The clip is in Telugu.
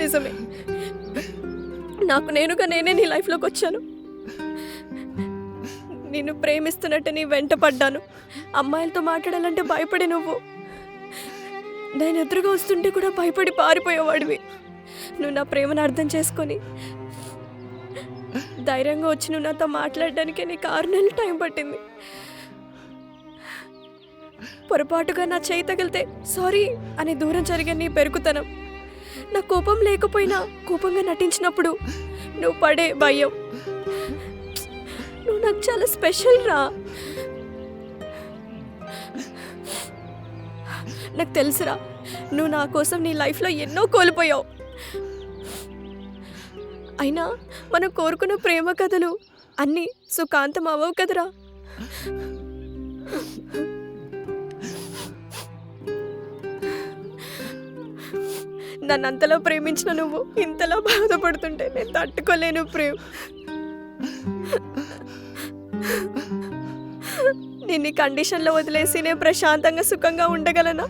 నిజమే, నాకు నేనే నీ లైఫ్లోకి వచ్చాను. నిన్ను ప్రేమిస్తున్నట్టు నీ వెంట పడ్డాను. అమ్మాయిలతో మాట్లాడాలంటే భయపడి నువ్వు నేను ఎదురుగా వస్తుంటే కూడా భయపడి పారిపోయేవాడివి. నువ్వు నా ప్రేమను అర్థం చేసుకొని ధైర్యంగా వచ్చి నువ్వు నాతో మాట్లాడడానికే నీకు 6 నెలలు టైం పట్టింది. పొరపాటుగా నా చేయి తగిలితే సారీ అని దూరం జరిగే నీ పెరుగుతనం, నా కోపం లేకపోయినా కోపంగా నటించినప్పుడు నువ్వు పడే భయం, నువ్వు నాకు చాలా స్పెషల్ రా. నాకు తెలుసురా, నువ్వు నా కోసం నీ లైఫ్లో ఎన్నో కోల్పోయావు. అయినా మనం కోరుకున్న ప్రేమ కథలు అన్నీ సుఖాంతం అవ్వవు కదరా. నన్ను అంతలా ప్రేమించిన నువ్వు ఇంతలా బాధపడుతుంటే నేను తట్టుకోలేను ప్రేమ్. నేను ఈ కండిషన్లో వదిలేసి నేను ప్రశాంతంగా సుఖంగా ఉండగలనా?